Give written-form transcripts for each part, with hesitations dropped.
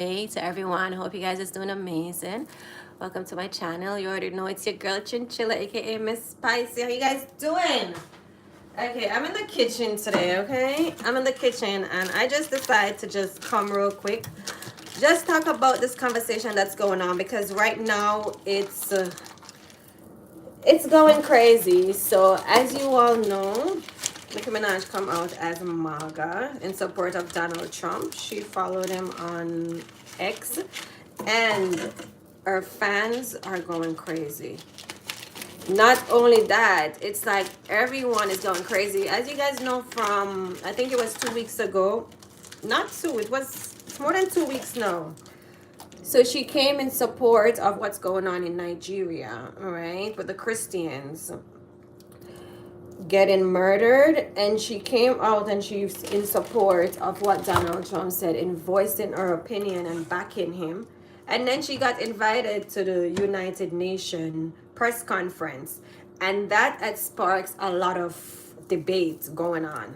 Hey to everyone, hope you guys is doing amazing. Welcome to my channel. You already know it's your girl Chinchilla, aka Miss Spicy. How you guys doing? Okay, I'm in the kitchen today, okay? I'm in the kitchen and I just decided to just come real quick. Just talk about this conversation that's going on because right now it's going crazy. So as you all know, Nicki Minaj come out as MAGA in support of Donald Trump. She followed him on X, and her fans are going crazy. Not only that, it's like everyone is going crazy. As you guys know from, I think it was 2 weeks ago. Not two, it's more than 2 weeks now. So she came in support of what's going on in Nigeria, all right, with the Christians getting murdered, and she came out and she's in support of what Donald Trump said in voicing her opinion and backing him. And then she got invited to the United Nations press conference, and that had sparks a lot of debates going on.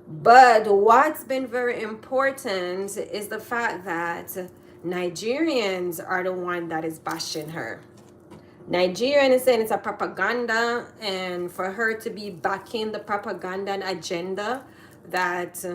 But what's been very important is the fact that Nigerians are the one that is bashing her. Nigerian is saying it's a propaganda, and for her to be backing the propaganda and agenda that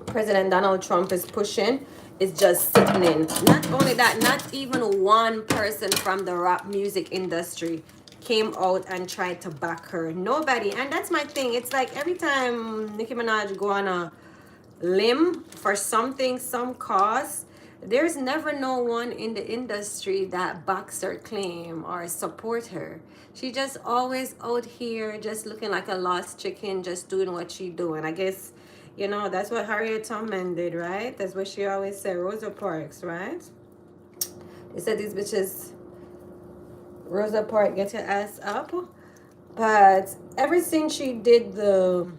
President Donald Trump is pushing is just sickening. Not only that, not even one person from the rap music industry came out and tried to back her. Nobody. And that's my thing. It's like every time Nicki Minaj go on a limb for something, some cause, there's never no one in the industry that backs her claim or support her. She just always out here just looking like a lost chicken, just doing what she doing. I guess, that's what Harriet Tubman did, right? That's what she always said, Rosa Parks, right? They said these bitches, Rosa Parks, get your ass up. But ever since she did the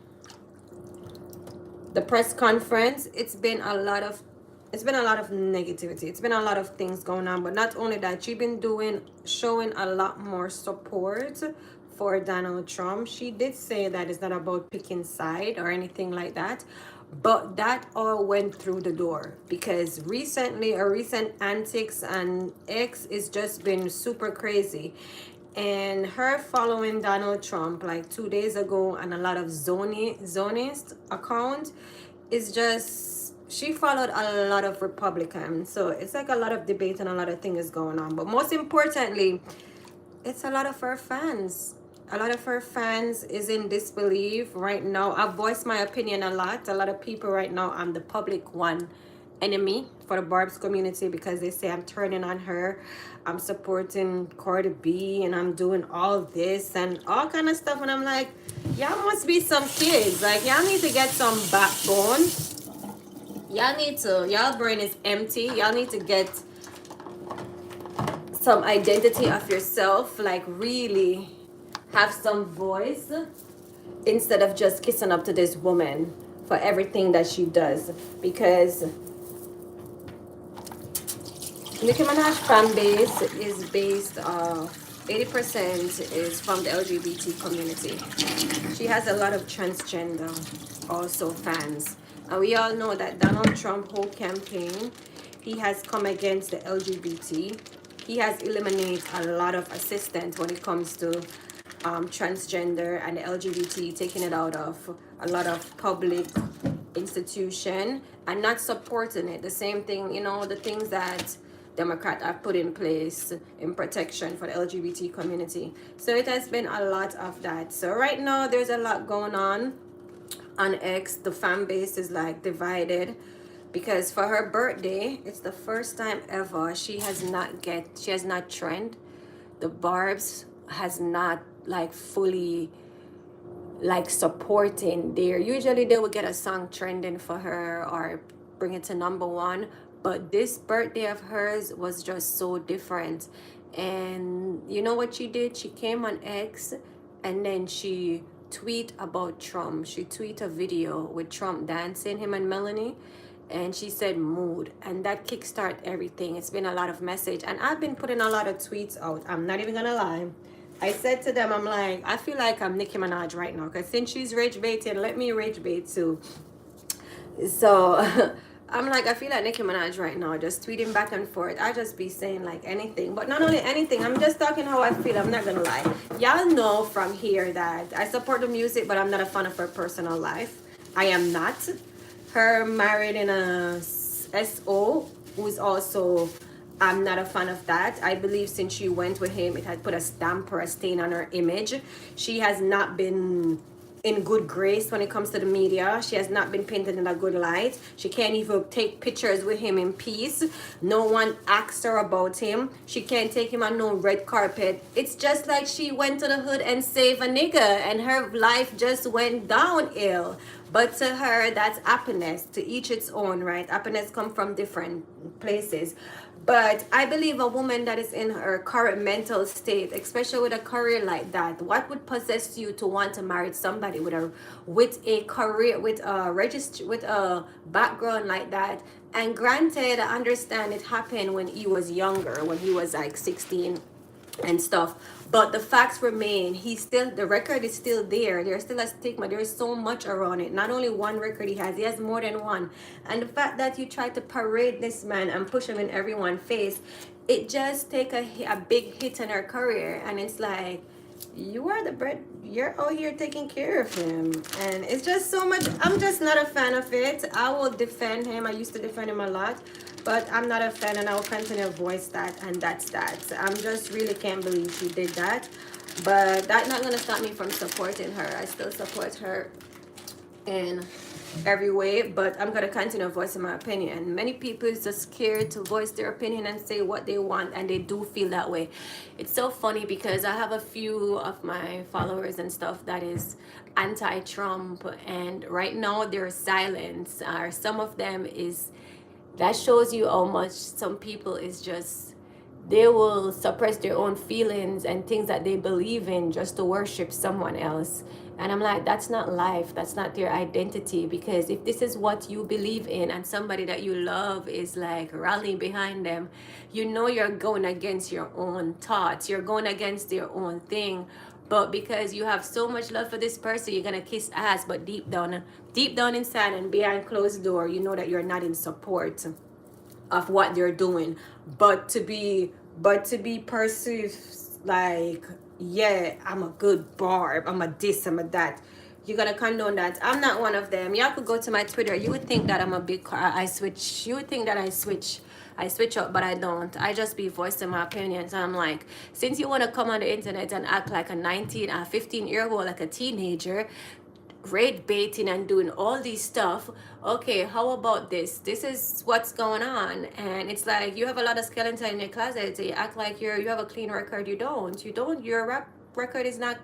press conference, it's been a lot of negativity. It's been a lot of things going on. But not only that, she's been showing a lot more support for Donald Trump. She did say that it's not about picking side or anything like that. But that all went through the door because recently, her recent antics and X is just been super crazy. And her following Donald Trump like 2 days ago and a lot of zonist account is just, she followed a lot of Republicans. So it's like a lot of debate and a lot of things going on. But most importantly, it's a lot of her fans. A lot of her fans is in disbelief right now. I've voiced my opinion a lot. A lot of people right now, I'm the public one enemy for the Barb's community because they say I'm turning on her. I'm supporting Cardi B and I'm doing all this and all kind of stuff. And I'm like, y'all must be some kids. Like, y'all need to get some backbone. Y'all brain is empty. Y'all need to get some identity of yourself, like really have some voice instead of just kissing up to this woman for everything that she does. Because Nicki Minaj fan base is based off 80% is from the LGBT community. She has a lot of transgender also fans. And we all know that Donald Trump whole campaign, he has come against the LGBT. He has eliminated a lot of assistance when it comes to transgender and the LGBT, taking it out of a lot of public institution and not supporting it. The same thing, the things that Democrats have put in place in protection for the LGBT community. So it has been a lot of that. So right now there's a lot going on X. The fan base is like divided because for her birthday, it's the first time ever she has not trend. The Barb's has not like fully like supporting there. Usually they would get a song trending for her or bring it to #1, but this birthday of hers was just so different. And you know what she did? She came on X and then she tweet about Trump. She tweet a video with Trump dancing, him and Melanie, and she said mood, and that kickstart everything. It's been a lot of message, and I've been putting a lot of tweets out. I'm not even gonna lie. I said to them, I'm like, I feel like I'm Nicki Minaj right now because since she's rage baiting, let me rage bait too. So I'm like, I feel like Nicki Minaj right now, just tweeting back and forth. I just be saying like anything, but not only anything. I'm just talking how I feel. I'm not gonna lie. Y'all know from here that I support the music, but I'm not a fan of her personal life. I am not. Her married in a SO, who is also. I'm not a fan of that. I believe since she went with him, it had put a stamp or a stain on her image. She has not been in good grace when it comes to the media. She has not been painted in a good light. She can't even take pictures with him in peace. No one asks her about him. She can't take him on no red carpet. It's just like she went to the hood and saved a nigga and her life just went downhill. But to her, that's happiness. To each its own, right? Happiness come from different places. But I believe a woman that is in her current mental state, especially with a career like that, what would possess you to want to marry somebody with a career, with a register, with a background like that? And granted, I understand it happened when he was younger, when he was like 16 and stuff, but the facts remain. He's still, the record is still there. There's still a stigma. There's so much around it. Not only one record he has more than one. And the fact that you try to parade this man and push him in everyone's face, it just take a big hit in her career. And it's like, you are the bread, you're out here taking care of him, and it's just so much. I'm just not a fan of it. I will defend him. I used to defend him a lot, but I'm not a fan, and I will continue to voice that, and that's that. I'm just really can't believe she did that, but that's not gonna stop me from supporting her. I still support her in every way, but I'm gonna continue voicing my opinion. Many people is just scared to voice their opinion and say what they want, and they do feel that way. It's so funny because I have a few of my followers and stuff that is anti-Trump, and right now their silence, or some of them is, that shows you how much some people is just, they will suppress their own feelings and things that they believe in just to worship someone else. And I'm like, that's not life. That's not their identity. Because if this is what you believe in and somebody that you love is like rallying behind them, you know you're going against your own thoughts. You're going against your own thing. But because you have so much love for this person, you're gonna kiss ass. But deep down inside and behind closed door, you know that you're not in support of what they're doing. But to be perceived like, yeah, I'm a good barb, I'm a this, I'm a that, you're gonna condone that. I'm not one of them. Y'all could go to my Twitter. You would think that I'm a big I switch. You would think that I switch up, but I don't. I just be voicing my opinions. I'm like, since you want to come on the internet and act like a 15-year-old, like a teenager, rate baiting and doing all these stuff, okay, how about this is what's going on. And it's like, you have a lot of skeleton in your closet, so you act like you have a clean record. You don't your rap record is not,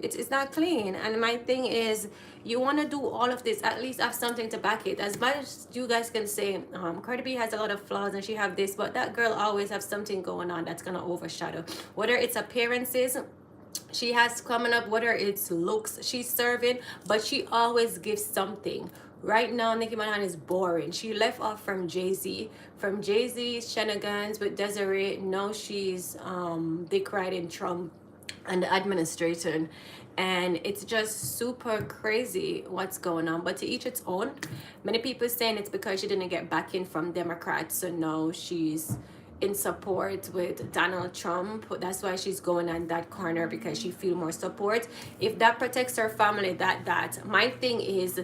it's not clean. And my thing is, you want to do all of this, at least have something to back it. As much as you guys can say, Cardi B has a lot of flaws and she have this, but that girl always have something going on that's gonna overshadow, whether it's appearances she has coming up, whether it's looks she's serving, but she always gives something. Right now, Nicki Minaj is boring. She left off from Jay-Z. From Jay-Z's shenanigans with Desiree, now she's dick riding Trump and the administration. And it's just super crazy what's going on. But to each its own. Many people saying it's because she didn't get backing from Democrats, so now she's in support with Donald Trump. That's why she's going on that corner, because she feel more support. If that protects her family, that my thing is,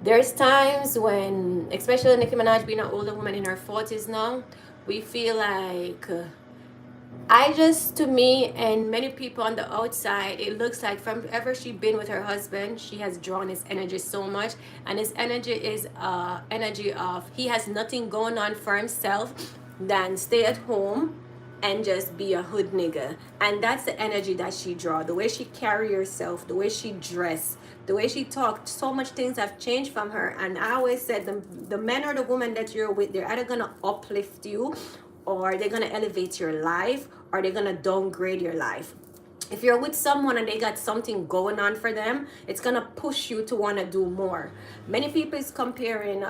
there's times when, especially Nicki Minaj being an older woman in her 40s now, we feel like to me and many people on the outside, it looks like from ever she been with her husband, she has drawn his energy so much. And his energy is energy of, he has nothing going on for himself than stay at home and just be a hood nigga. And that's the energy that she draw. The way she carry herself, the way she dress, the way she talked, so much things have changed from her. And I always said, the men or the woman that you're with, they're either gonna uplift you, or they're gonna elevate your life, or they're gonna downgrade your life. If you're with someone and they got something going on for them, it's gonna push you to want to do more. Many people is comparing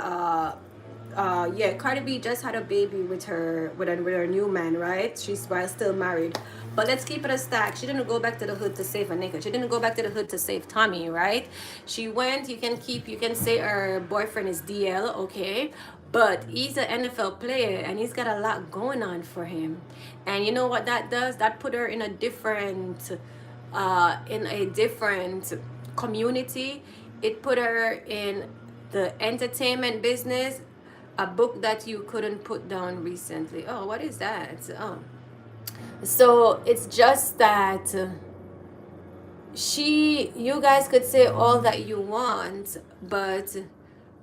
yeah, Cardi B just had a baby with her new man, right? She's still married. But let's keep it a stack. She didn't go back to the hood to save a nigga. She didn't go back to the hood to save Tommy, right? She went, you can say her boyfriend is DL, okay? But he's an NFL player and he's got a lot going on for him. And you know what that does? That put her in a different community. It put her in the entertainment business, a book that you couldn't put down recently. Oh, what is that? Oh. So it's just that you guys could say all that you want, but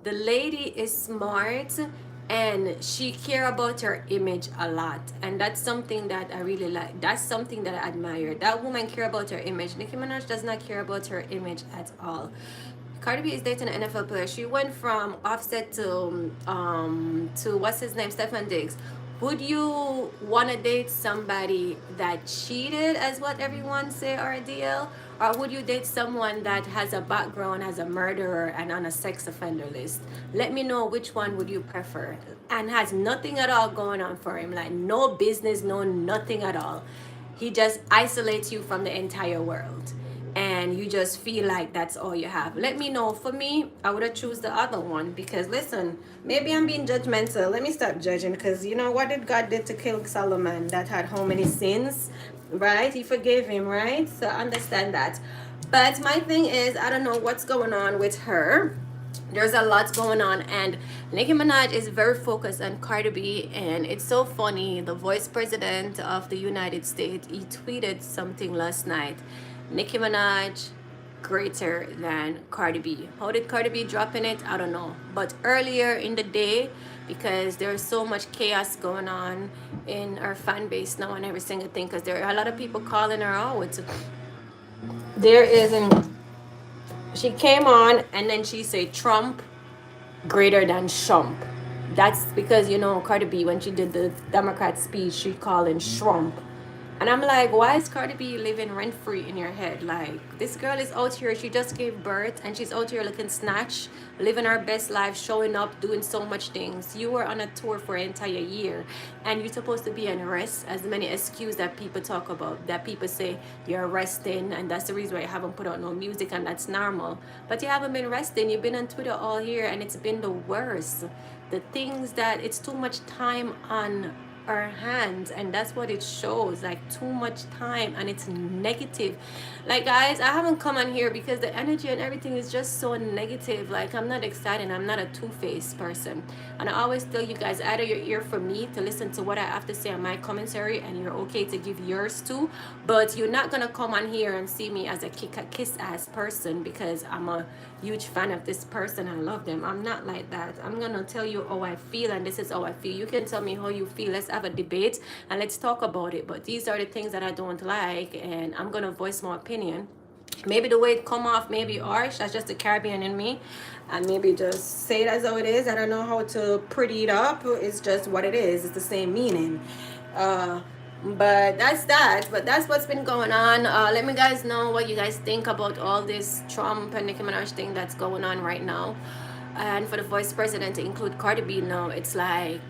the lady is smart and she care about her image a lot, and that's something that I really like. That's something that I admire. That woman care about her image. Nicki Minaj does not care about her image at all. Cardi B is dating an NFL player. She went from Offset to what's his name, Stefan Diggs. Would you want to date somebody that cheated, as what everyone say, or a deal, or would you date someone that has a background as a murderer and on a sex offender list? Let me know which one would you prefer, and has nothing at all going on for him, like no business, no nothing at all. He just isolates you from the entire world and you just feel like that's all you have. Let me know. For me, I would have choose the other one, because listen, maybe I'm being judgmental. Let me stop judging, because you know what did God did to kill Solomon, that had how many sins, right? He forgave him, right? So understand that. But my thing is, I don't know what's going on with her. There's a lot going on, and Nicki Minaj is very focused on Cardi B. And it's so funny, the vice president of the United States, he tweeted something last night: Nicki Minaj greater than Cardi B. How did Cardi B drop in it? I don't know. But earlier in the day, because there's so much chaos going on in our fan base now and every single thing, because there are a lot of people calling her out. There isn't. She came on and then she said Trump greater than Trump. That's because, Cardi B, when she did the Democrat speech, she called him Trump. And I'm like, why is Cardi B living rent free in your head? Like, this girl is out here, she just gave birth, and she's out here looking snatch, living her best life, showing up, doing so much things. You were on a tour for an entire year, and you're supposed to be on rest. As many excuses that people talk about, that people say you're resting, and that's the reason why you haven't put out no music, and that's normal. But you haven't been resting. You've been on Twitter all year, and it's been the worst. The things that it's too much time on our hands, and that's what it shows, like too much time, and it's negative. Like, guys, I haven't come on here because the energy and everything is just so negative. Like, I'm not excited. I'm not a two-faced person, and I always tell you guys, either you're here for me to listen to what I have to say on my commentary, and you're okay to give yours too, but you're not gonna come on here and see me as a kiss ass person because I'm a huge fan of this person, I love them. I'm not like that. I'm gonna tell you how I feel, and this is how I feel. You can tell me how you feel. Let's have a debate and let's talk about it. But these are the things that I don't like, and I'm gonna voice my opinion. Maybe the way it come off maybe harsh, that's just the Caribbean in me, and maybe just say it as how it is. I don't know how to pretty it up. It's just what it is. It's the same meaning. But that's that. But that's what's been going on. Let me guys know what you guys think about all this Trump and Nicki Minaj thing that's going on right now. And for the vice president to include Cardi B now, it's like,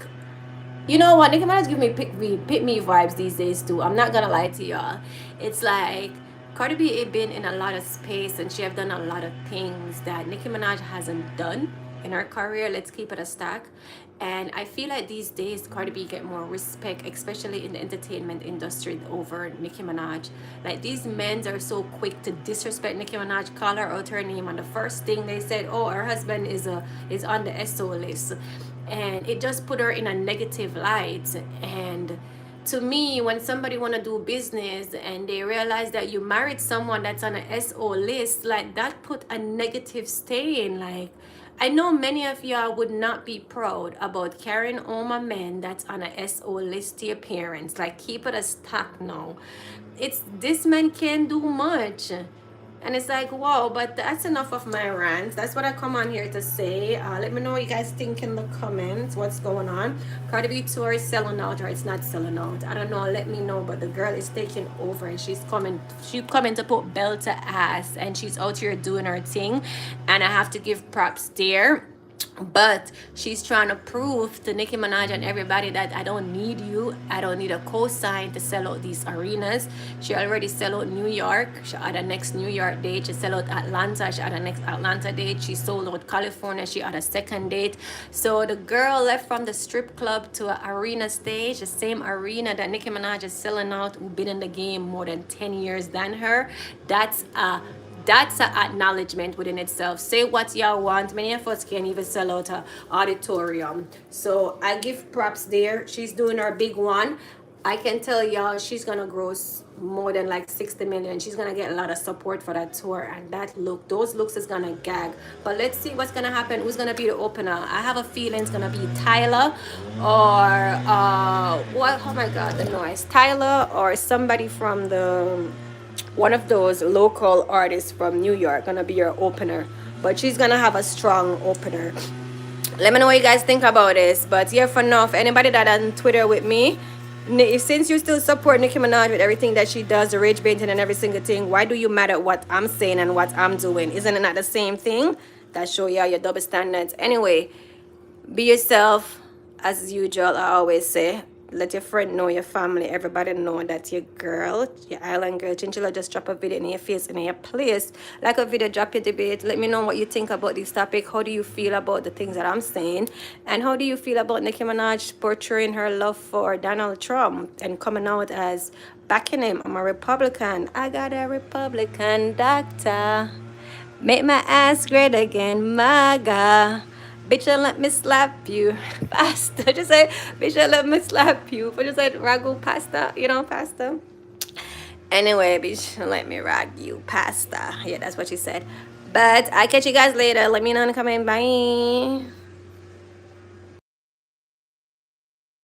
you know what? Nicki Minaj give me pick me vibes these days too. I'm not gonna lie to y'all. It's like Cardi B has been in a lot of space, and she have done a lot of things that Nicki Minaj hasn't done in her career. Let's keep it a stack. And I feel like these days Cardi B get more respect, especially in the entertainment industry, over Nicki Minaj. Like, these men are so quick to disrespect Nicki Minaj, call her out her name, and the first thing they said, oh, her husband is on the SO list. And it just put her in a negative light. And to me, when somebody want to do business and they realize that you married someone that's on a SO list, like, that put a negative stain. Like, I know many of y'all would not be proud about carrying home a man that's on a SO list to your parents. Like, keep it a stock now. It's, this man can't do much. And it's like, wow, but that's enough of my rant. That's what I come on here to say. Let me know what you guys think in the comments. What's going on? Cardi B tour is selling out, or it's not selling out. I don't know. Let me know. But the girl is taking over, and she's coming to put belt to ass, and she's out here doing her thing. And I have to give props there. But she's trying to prove to Nicki Minaj and everybody that I don't need you. I don't need a cosign to sell out these arenas. She already sell out New York. She had a next New York date. She sell out Atlanta. She had a next Atlanta date. She sold out California. She had a second date. So the girl left from the strip club to an arena stage, the same arena that Nicki Minaj is selling out, who been in the game more than 10 years than her. That's an acknowledgement within itself. Say what y'all want. Many of us can't even sell out a auditorium. So I give props there. She's doing her big one. I can tell y'all she's gonna gross more than like 60 million. She's gonna get a lot of support for that tour, and that look, those looks is gonna gag. But let's see what's gonna happen. Who's gonna be the opener? I have a feeling it's gonna be Tyler or what? Oh my god, the noise. Tyler or somebody from the one of those local artists from New York gonna be your opener, but she's gonna have a strong opener. Let me know what you guys think about this. But yeah, for now, if anybody that on Twitter with me, since you still support Nicki Minaj with everything that she does, the rage baiting and every single thing, why do you matter at what I'm saying and what I'm doing? Isn't it not the same thing? That show you your double standards. Anyway, be yourself as usual. I always say, let your friend know, your family, everybody know that your girl, your island girl Chinchilla, just drop a video in your face in your place. Like a video, drop your debate. Let me know what you think about this topic. How do you feel about the things that I'm saying? And how do you feel about Nicki Minaj portraying her love for Donald Trump and coming out as backing him? I'm a Republican. I got a Republican doctor. Make my ass great again, MAGA. Bitch, let me slap you. Pasta. Just say, bitch, let me slap you. But just said ragu pasta, you know, pasta. Anyway, bitch, let me rag you pasta. Yeah, that's what she said. But I catch you guys later. Let me know in the comment. Bye.